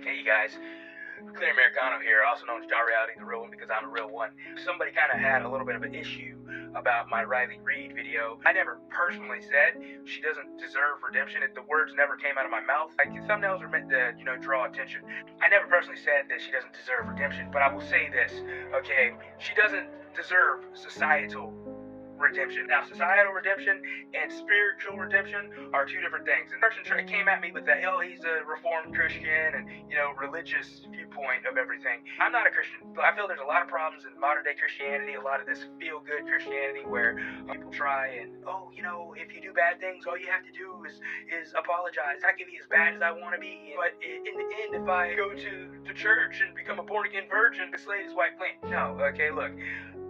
Hey you guys, Clear Americano here, also known as Jar Reality, the real one because I'm a real one. Somebody kind of had a little bit of an issue about my Reid video. I never personally said she doesn't deserve redemption. The words never came out of my mouth. Like, thumbnails are meant to, draw attention. I never personally said that she doesn't deserve redemption, but I will say this, okay? She doesn't deserve societal redemption. Now, societal redemption and spiritual redemption are two different things. And the person came at me with that, oh, he's a reformed Christian and, religious viewpoint of everything. I'm not a Christian. I feel there's a lot of problems in modern day Christianity, a lot of this feel-good Christianity where people try and, if you do bad things, all you have to do is apologize. I can be as bad as I want to be, but in the end, if I go to church and become a born-again virgin, the slate is wiped clean. No, okay, look.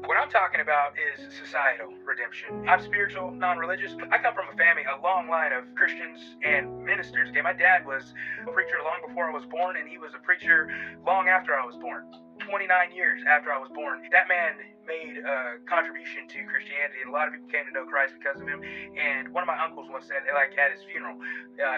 What I'm talking about is societal redemption. I'm spiritual, non-religious. I come from a long line of Christians and ministers. Okay, my dad was a preacher long before I was born, and he was a preacher long after I was born. 29 years after I was born. That man made a contribution to Christianity, and a lot of people came to know Christ because of him. And one of my uncles once said, at his funeral,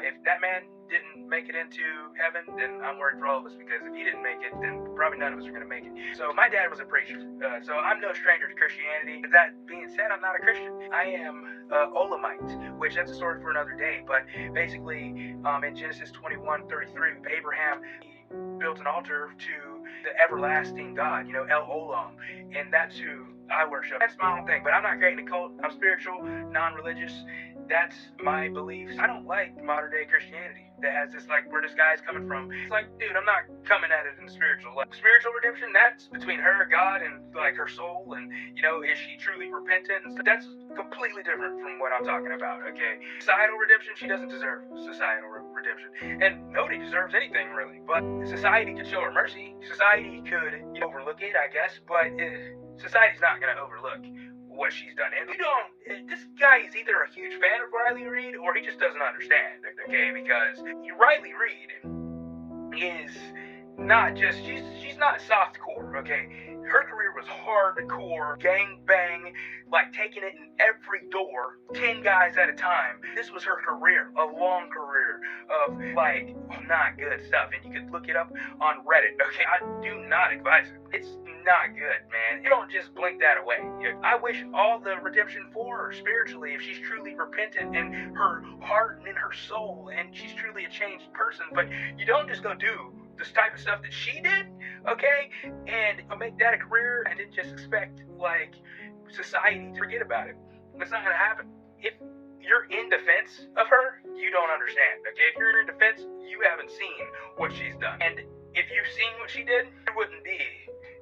if that man didn't make it into heaven, then I'm worried for all of us, because if he didn't make it, then probably none of us are going to make it. So my dad was a preacher, so I'm no stranger to Christianity. But that being said, I'm not a Christian. I am Olamite, which that's a story for another day. But basically, in Genesis 21:33, Abraham, he built an altar to the everlasting God, El Olam, and that's who I worship. That's my own thing, but I'm not creating a cult. I'm spiritual, non-religious. That's my beliefs. I don't like modern day Christianity that has this, where this guy's coming from. It's like, dude, I'm not coming at it in spiritual. Spiritual redemption, that's between her, God, and her soul, and is she truly repentant? And stuff. That's completely different from what I'm talking about, okay? Societal redemption, she doesn't deserve societal redemption. And nobody deserves anything, really. But society could show her mercy. Society could overlook it, I guess, but society's not going to overlook what she's done. And this guy is either a huge fan of Riley Reid or he just doesn't understand, okay? Because Riley Reid is not just, she's not softcore, okay? Her career was hardcore, gang bang, taking it in every door, 10 guys at a time. This was her career, a long career of not good stuff. And you could look it up on Reddit, okay? I do not advise it. It's not good, man. You don't just blink that away. I wish all the redemption for her spiritually, if she's truly repentant in her heart and in her soul, and she's truly a changed person. But you don't just go do this type of stuff that she did, okay, and make that a career and then just expect society to forget about it. That's not gonna happen. If you're in defense of her, you don't understand, okay? If you're in defense, you haven't seen what she's done. And if you've seen what she did, you wouldn't be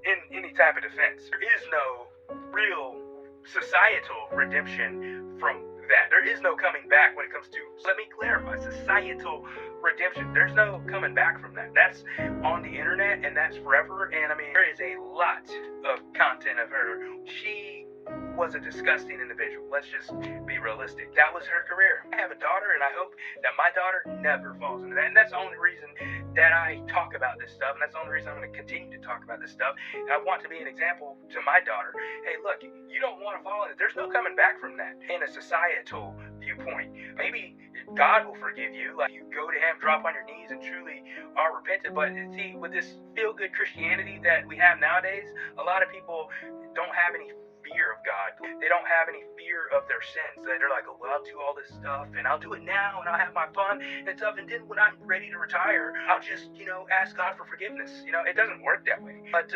in any type of defense. There is no real societal redemption from that. There is no coming back when it comes to, let me clarify, societal redemption. There's no coming back from that. That's on the internet, and that's forever. And there is a lot of content of her. She was a disgusting individual. Let's just be realistic. That was her career. I have a daughter, and I hope that my daughter never falls into that. And that's the only reason that I talk about this stuff, and that's the only reason I'm going to continue to talk about this stuff. And I want to be an example to my daughter. Hey, look, you don't want to fall into it. There's no coming back from that in a societal viewpoint. Maybe God will forgive you. You go to him, drop on your knees, and truly are repentant. But see, with this feel-good Christianity that we have nowadays, a lot of people don't have any fear of God. They don't have any fear of their sins. They're like, oh, well, I'll do all this stuff, and I'll do it now, and I'll have my fun and stuff, and then when I'm ready to retire, I'll just, ask God for forgiveness. It doesn't work that way. But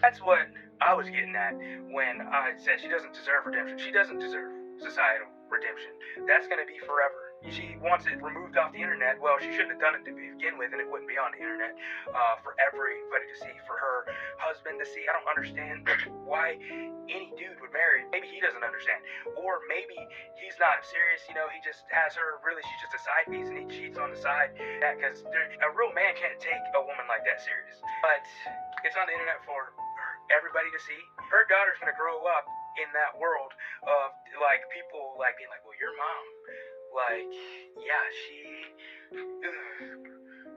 that's what I was getting at when I said she doesn't deserve redemption. She doesn't deserve societal redemption. That's going to be forever. She wants it removed off the internet. Well, she shouldn't have done it to begin with, and it wouldn't be on the internet for everybody to see, for her husband to see. I don't understand why any dude would marry. Maybe he doesn't understand, or maybe he's not serious. He just has her. Really, she's just a side piece, and he cheats on the side. Because a real man can't take a woman like that serious. But it's on the internet for everybody to see. Her daughter's gonna grow up in that world of people being like, well, your mom, yeah,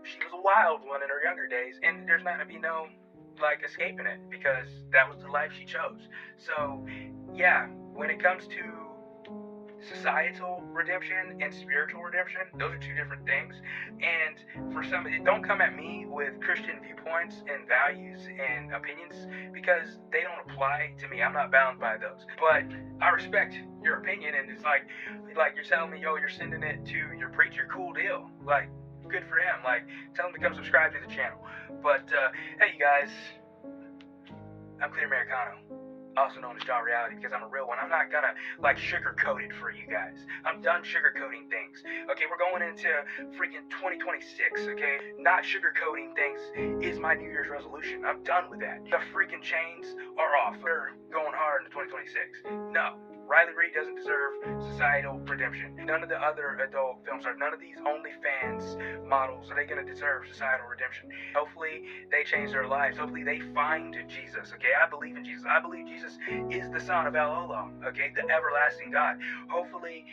she was a wild one in her younger days, and there's not gonna be no escaping it, because that was the life she chose. So yeah, when it comes to societal redemption and spiritual redemption. Those are two different things. And for some, don't come at me with Christian viewpoints and values and opinions, because they don't apply to me. I'm not bound by those. But I respect your opinion, and it's like you're telling me, yo, you're sending it to your preacher. Cool deal. Like, good for him. Like, tell him to come subscribe to the channel. But hey, you guys, I'm Clear Americano, also known as John Reality, because I'm a real one. I'm not gonna like sugarcoat it for you guys. I'm done sugarcoating things. Okay, we're going into freaking 2026. Okay, not sugarcoating things is my New Year's resolution. I'm done with that. The freaking chains are off. We're going hard into 2026. No. Riley Reid doesn't deserve societal redemption. None of the other adult film stars, none of these OnlyFans models, are they going to deserve societal redemption. Hopefully they change their lives. Hopefully they find Jesus. Okay, I believe in Jesus. I believe Jesus is the Son of El Olam. Okay, the everlasting God. Hopefully,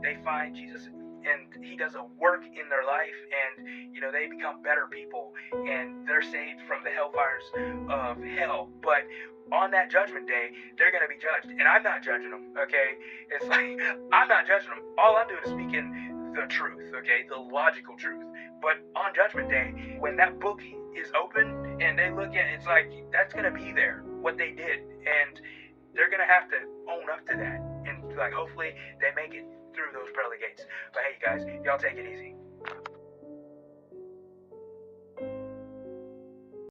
they find Jesus and he does a work in their life, and they become better people and they're saved from the hellfires of hell. But on that judgment day, they're going to be judged, and I'm not judging them. Okay, it's like, I'm not judging them. All I'm doing is speaking the truth, okay, the logical truth. But on judgment day, when that book is open and they look at it, it's like, that's going to be there, what they did, and they're going to have to own up to that, and like, hopefully they make it through those pearly gates. But hey, you guys, y'all take it easy.